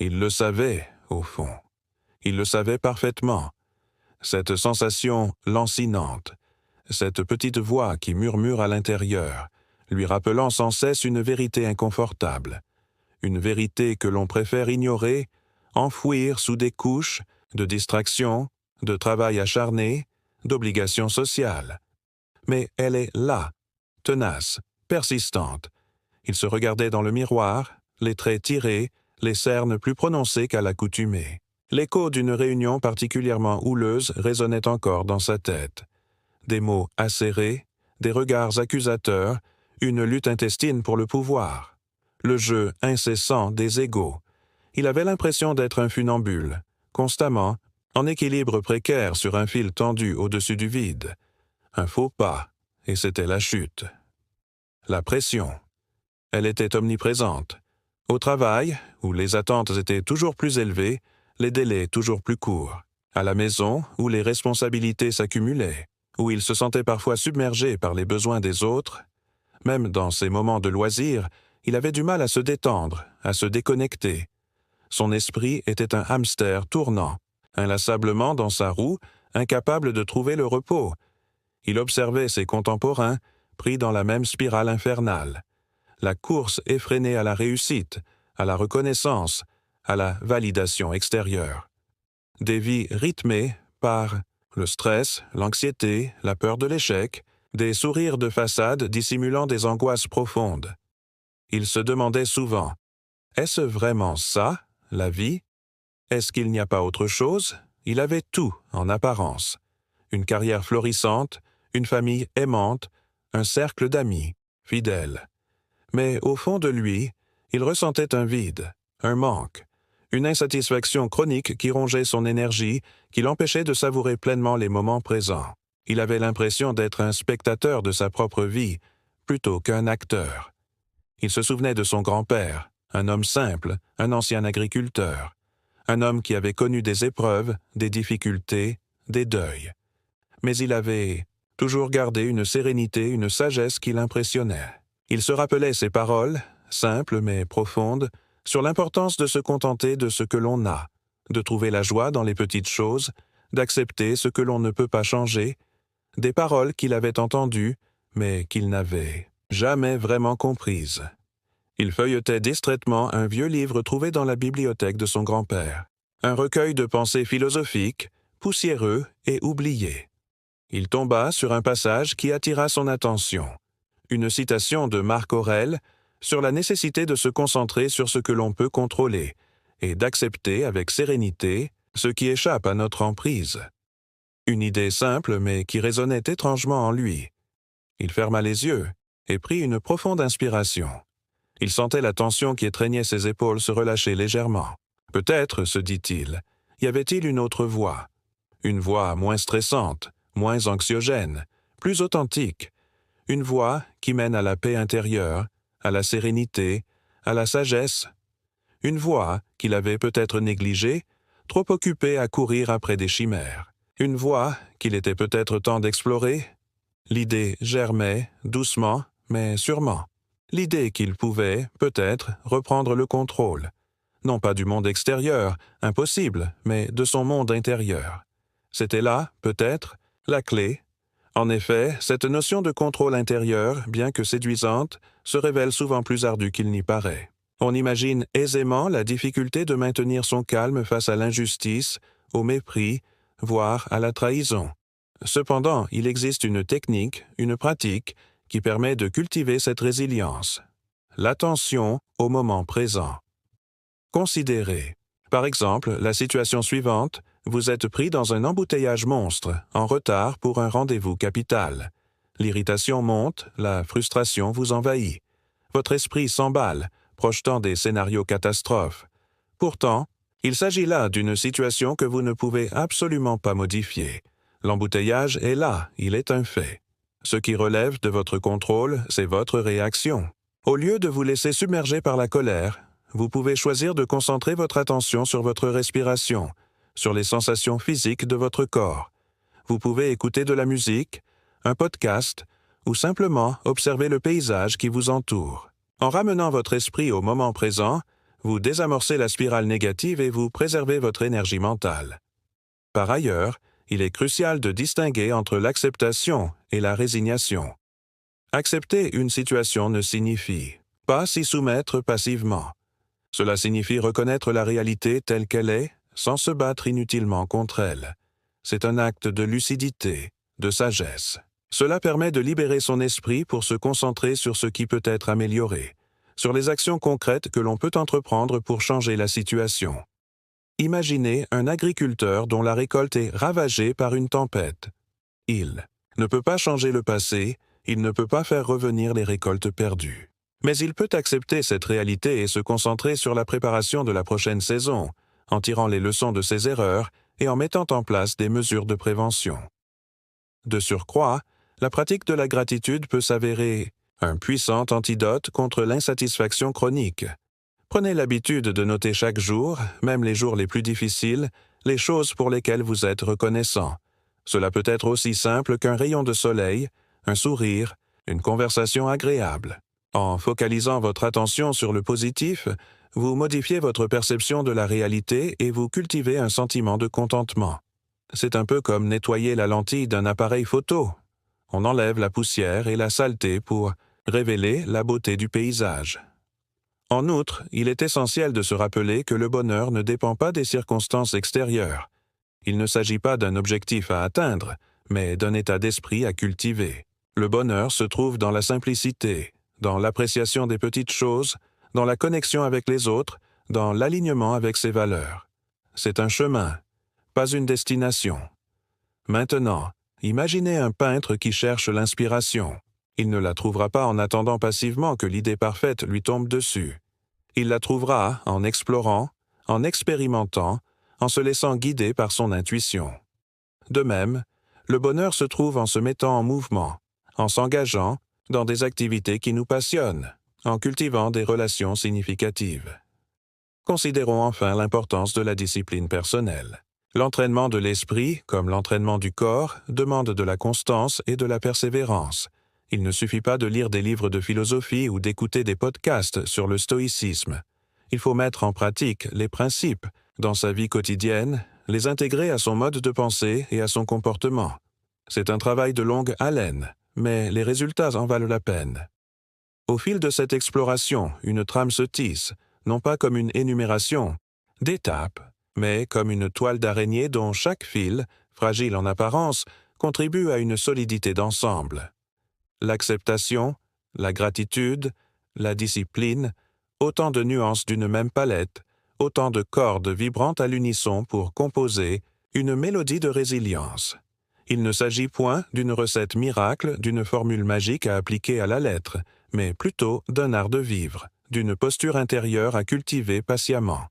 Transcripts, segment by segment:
Il le savait, au fond. Il le savait parfaitement. Cette sensation lancinante, cette petite voix qui murmure à l'intérieur, lui rappelant sans cesse une vérité inconfortable, une vérité que l'on préfère ignorer, enfouir sous des couches de distraction, de travail acharné, d'obligations sociales. Mais elle est là, tenace, persistante. Il se regardait dans le miroir, les traits tirés, les cernes plus prononcées qu'à l'accoutumée. L'écho d'une réunion particulièrement houleuse résonnait encore dans sa tête. Des mots acérés, des regards accusateurs, une lutte intestine pour le pouvoir. Le jeu incessant des égos. Il avait l'impression d'être un funambule, constamment, en équilibre précaire sur un fil tendu au-dessus du vide. Un faux pas, et c'était la chute. La pression. Elle était omniprésente. Au travail, où les attentes étaient toujours plus élevées, les délais toujours plus courts. À la maison, où les responsabilités s'accumulaient, où il se sentait parfois submergé par les besoins des autres. Même dans ses moments de loisir, il avait du mal à se détendre, à se déconnecter. Son esprit était un hamster tournant, inlassablement dans sa roue, incapable de trouver le repos. Il observait ses contemporains, pris dans la même spirale infernale. La course effrénée à la réussite, à la reconnaissance, à la validation extérieure. Des vies rythmées par le stress, l'anxiété, la peur de l'échec, des sourires de façade dissimulant des angoisses profondes. Il se demandait souvent, est-ce vraiment ça, la vie? Est-ce qu'il n'y a pas autre chose? Il avait tout en apparence. Une carrière florissante, une famille aimante, un cercle d'amis, fidèles. Mais au fond de lui, il ressentait un vide, un manque, une insatisfaction chronique qui rongeait son énergie, qui l'empêchait de savourer pleinement les moments présents. Il avait l'impression d'être un spectateur de sa propre vie, plutôt qu'un acteur. Il se souvenait de son grand-père, un homme simple, un ancien agriculteur, un homme qui avait connu des épreuves, des difficultés, des deuils. Mais il avait toujours gardé une sérénité, une sagesse qui l'impressionnait. Il se rappelait ses paroles, simples mais profondes, sur l'importance de se contenter de ce que l'on a, de trouver la joie dans les petites choses, d'accepter ce que l'on ne peut pas changer, des paroles qu'il avait entendues, mais qu'il n'avait jamais vraiment comprises. Il feuilletait distraitement un vieux livre trouvé dans la bibliothèque de son grand-père, un recueil de pensées philosophiques, poussiéreux et oublié. Il tomba sur un passage qui attira son attention, une citation de Marc Aurèle sur la nécessité de se concentrer sur ce que l'on peut contrôler et d'accepter avec sérénité ce qui échappe à notre emprise. Une idée simple mais qui résonnait étrangement en lui. Il ferma les yeux et prit une profonde inspiration. Il sentait la tension qui étreignait ses épaules se relâcher légèrement. Peut-être, se dit-il, y avait-il une autre voie. Une voie moins stressante, moins anxiogène, plus authentique. Une voie qui mène à la paix intérieure, à la sérénité, à la sagesse. Une voie qu'il avait peut-être négligée, trop occupé à courir après des chimères. Une voie qu'il était peut-être temps d'explorer. L'idée germait, doucement, mais sûrement. L'idée qu'il pouvait, peut-être, reprendre le contrôle. Non pas du monde extérieur, impossible, mais de son monde intérieur. C'était là, peut-être, la clé. En effet, cette notion de contrôle intérieur, bien que séduisante, se révèle souvent plus ardue qu'il n'y paraît. On imagine aisément la difficulté de maintenir son calme face à l'injustice, au mépris, voire à la trahison. Cependant, il existe une technique, une pratique, qui permet de cultiver cette résilience. L'attention au moment présent. Considérez, par exemple, la situation suivante, vous êtes pris dans un embouteillage monstre, en retard pour un rendez-vous capital. L'irritation monte, la frustration vous envahit. Votre esprit s'emballe, projetant des scénarios catastrophes. Pourtant, il s'agit là d'une situation que vous ne pouvez absolument pas modifier. L'embouteillage est là, il est un fait. Ce qui relève de votre contrôle, c'est votre réaction. Au lieu de vous laisser submerger par la colère, vous pouvez choisir de concentrer votre attention sur votre respiration, sur les sensations physiques de votre corps. Vous pouvez écouter de la musique, un podcast, ou simplement observer le paysage qui vous entoure. En ramenant votre esprit au moment présent, vous désamorcez la spirale négative et vous préservez votre énergie mentale. Par ailleurs, il est crucial de distinguer entre l'acceptation et la résignation. Accepter une situation ne signifie pas s'y soumettre passivement. Cela signifie reconnaître la réalité telle qu'elle est, sans se battre inutilement contre elle. C'est un acte de lucidité, de sagesse. Cela permet de libérer son esprit pour se concentrer sur ce qui peut être amélioré, sur les actions concrètes que l'on peut entreprendre pour changer la situation. Imaginez un agriculteur dont la récolte est ravagée par une tempête. Il ne peut pas changer le passé, il ne peut pas faire revenir les récoltes perdues. Mais il peut accepter cette réalité et se concentrer sur la préparation de la prochaine saison, en tirant les leçons de ses erreurs et en mettant en place des mesures de prévention. De surcroît, la pratique de la gratitude peut s'avérer un puissant antidote contre l'insatisfaction chronique. Prenez l'habitude de noter chaque jour, même les jours les plus difficiles, les choses pour lesquelles vous êtes reconnaissant. Cela peut être aussi simple qu'un rayon de soleil, un sourire, une conversation agréable. En focalisant votre attention sur le positif, vous modifiez votre perception de la réalité et vous cultivez un sentiment de contentement. C'est un peu comme nettoyer la lentille d'un appareil photo. On enlève la poussière et la saleté pour révéler la beauté du paysage. En outre, il est essentiel de se rappeler que le bonheur ne dépend pas des circonstances extérieures. Il ne s'agit pas d'un objectif à atteindre, mais d'un état d'esprit à cultiver. Le bonheur se trouve dans la simplicité, dans l'appréciation des petites choses, dans la connexion avec les autres, dans l'alignement avec ses valeurs. C'est un chemin, pas une destination. Maintenant, imaginez un peintre qui cherche l'inspiration. Il ne la trouvera pas en attendant passivement que l'idée parfaite lui tombe dessus. Il la trouvera en explorant, en expérimentant, en se laissant guider par son intuition. De même, le bonheur se trouve en se mettant en mouvement, en s'engageant dans des activités qui nous passionnent, en cultivant des relations significatives. Considérons enfin l'importance de la discipline personnelle. L'entraînement de l'esprit, comme l'entraînement du corps, demande de la constance et de la persévérance. Il ne suffit pas de lire des livres de philosophie ou d'écouter des podcasts sur le stoïcisme. Il faut mettre en pratique les principes dans sa vie quotidienne, les intégrer à son mode de pensée et à son comportement. C'est un travail de longue haleine, mais les résultats en valent la peine. Au fil de cette exploration, une trame se tisse, non pas comme une énumération d'étapes, mais comme une toile d'araignée dont chaque fil, fragile en apparence, contribue à une solidité d'ensemble. L'acceptation, la gratitude, la discipline, autant de nuances d'une même palette, autant de cordes vibrantes à l'unisson pour composer une mélodie de résilience. Il ne s'agit point d'une recette miracle, d'une formule magique à appliquer à la lettre, mais plutôt d'un art de vivre, d'une posture intérieure à cultiver patiemment.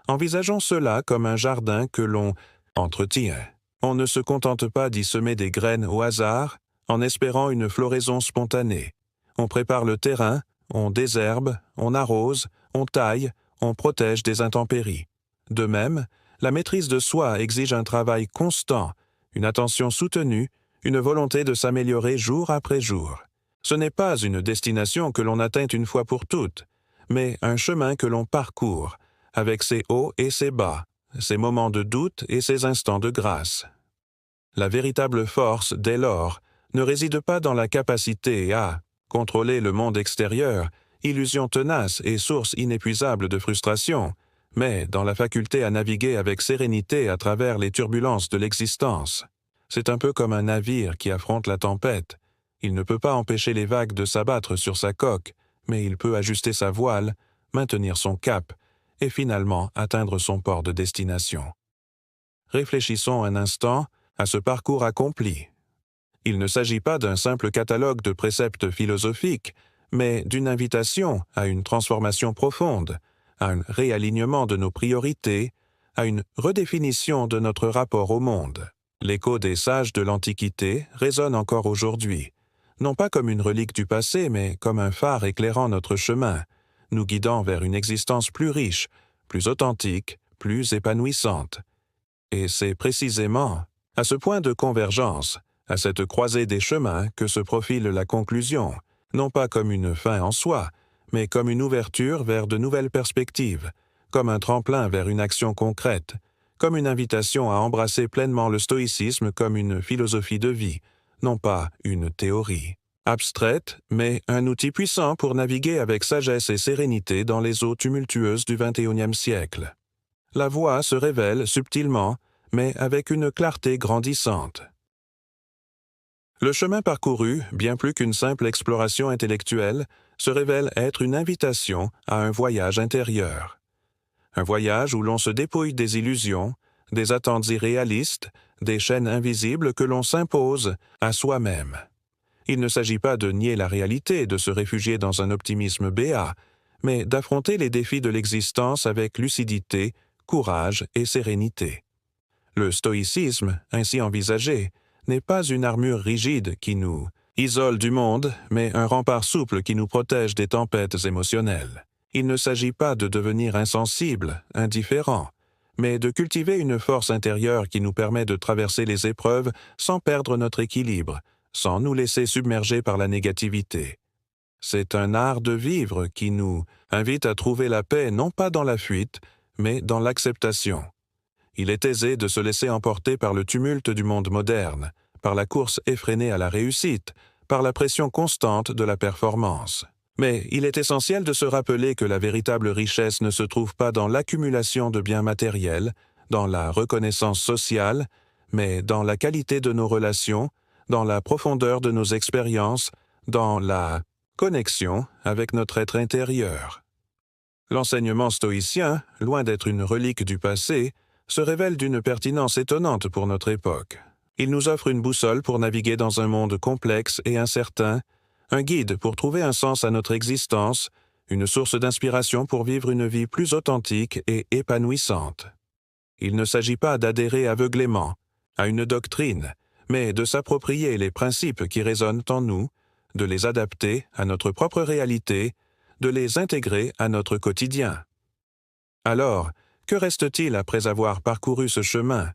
Envisageons cela comme un jardin que l'on entretient. On ne se contente pas d'y semer des graines au hasard, en espérant une floraison spontanée. On prépare le terrain, on désherbe, on arrose, on taille, on protège des intempéries. De même, la maîtrise de soi exige un travail constant, une attention soutenue, une volonté de s'améliorer jour après jour. Ce n'est pas une destination que l'on atteint une fois pour toutes, mais un chemin que l'on parcourt, avec ses hauts et ses bas, ses moments de doute et ses instants de grâce. La véritable force, dès lors, ne réside pas dans la capacité à contrôler le monde extérieur, illusion tenace et source inépuisable de frustration, mais dans la faculté à naviguer avec sérénité à travers les turbulences de l'existence. C'est un peu comme un navire qui affronte la tempête. Il ne peut pas empêcher les vagues de s'abattre sur sa coque, mais il peut ajuster sa voile, maintenir son cap, et finalement atteindre son port de destination. Réfléchissons un instant à ce parcours accompli. Il ne s'agit pas d'un simple catalogue de préceptes philosophiques, mais d'une invitation à une transformation profonde, à un réalignement de nos priorités, à une redéfinition de notre rapport au monde. L'écho des sages de l'Antiquité résonne encore aujourd'hui, non pas comme une relique du passé, mais comme un phare éclairant notre chemin, nous guidant vers une existence plus riche, plus authentique, plus épanouissante. Et c'est précisément à ce point de convergence, à cette croisée des chemins, que se profile la conclusion, non pas comme une fin en soi, mais comme une ouverture vers de nouvelles perspectives, comme un tremplin vers une action concrète, comme une invitation à embrasser pleinement le stoïcisme comme une philosophie de vie, non pas une théorie. Abstraite, mais un outil puissant pour naviguer avec sagesse et sérénité dans les eaux tumultueuses du XXIe siècle. La voie se révèle subtilement, mais avec une clarté grandissante. Le chemin parcouru, bien plus qu'une simple exploration intellectuelle, se révèle être une invitation à un voyage intérieur. Un voyage où l'on se dépouille des illusions, des attentes irréalistes, des chaînes invisibles que l'on s'impose à soi-même. Il ne s'agit pas de nier la réalité, de se réfugier dans un optimisme béat, mais d'affronter les défis de l'existence avec lucidité, courage et sérénité. Le stoïcisme, ainsi envisagé, n'est pas une armure rigide qui nous isole du monde, mais un rempart souple qui nous protège des tempêtes émotionnelles. Il ne s'agit pas de devenir insensible, indifférent, mais de cultiver une force intérieure qui nous permet de traverser les épreuves sans perdre notre équilibre, sans nous laisser submerger par la négativité. C'est un art de vivre qui nous invite à trouver la paix non pas dans la fuite, mais dans l'acceptation. Il est aisé de se laisser emporter par le tumulte du monde moderne, par la course effrénée à la réussite, par la pression constante de la performance. Mais il est essentiel de se rappeler que la véritable richesse ne se trouve pas dans l'accumulation de biens matériels, dans la reconnaissance sociale, mais dans la qualité de nos relations, dans la profondeur de nos expériences, dans la connexion avec notre être intérieur. L'enseignement stoïcien, loin d'être une relique du passé, se révèle d'une pertinence étonnante pour notre époque. Il nous offre une boussole pour naviguer dans un monde complexe et incertain, un guide pour trouver un sens à notre existence, une source d'inspiration pour vivre une vie plus authentique et épanouissante. Il ne s'agit pas d'adhérer aveuglément à une doctrine, mais de s'approprier les principes qui résonnent en nous, de les adapter à notre propre réalité, de les intégrer à notre quotidien. Alors, que reste-t-il après avoir parcouru ce chemin,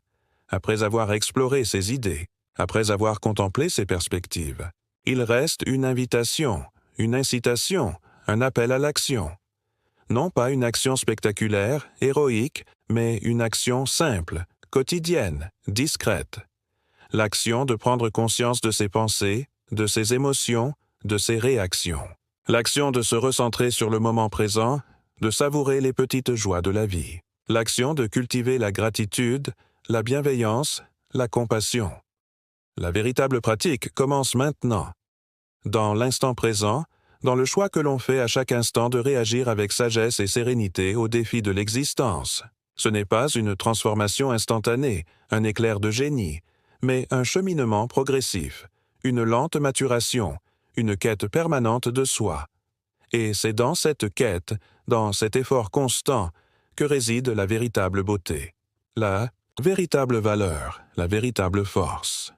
après avoir exploré ces idées, après avoir contemplé ces perspectives? Il reste une invitation, une incitation, un appel à l'action. Non pas une action spectaculaire, héroïque, mais une action simple, quotidienne, discrète. L'action de prendre conscience de ses pensées, de ses émotions, de ses réactions. L'action de se recentrer sur le moment présent, de savourer les petites joies de la vie. L'action de cultiver la gratitude, la bienveillance, la compassion. La véritable pratique commence maintenant, dans l'instant présent, dans le choix que l'on fait à chaque instant de réagir avec sagesse et sérénité aux défis de l'existence. Ce n'est pas une transformation instantanée, un éclair de génie, mais un cheminement progressif, une lente maturation, une quête permanente de soi. Et c'est dans cette quête, dans cet effort constant, que réside la véritable beauté, la véritable valeur, la véritable force.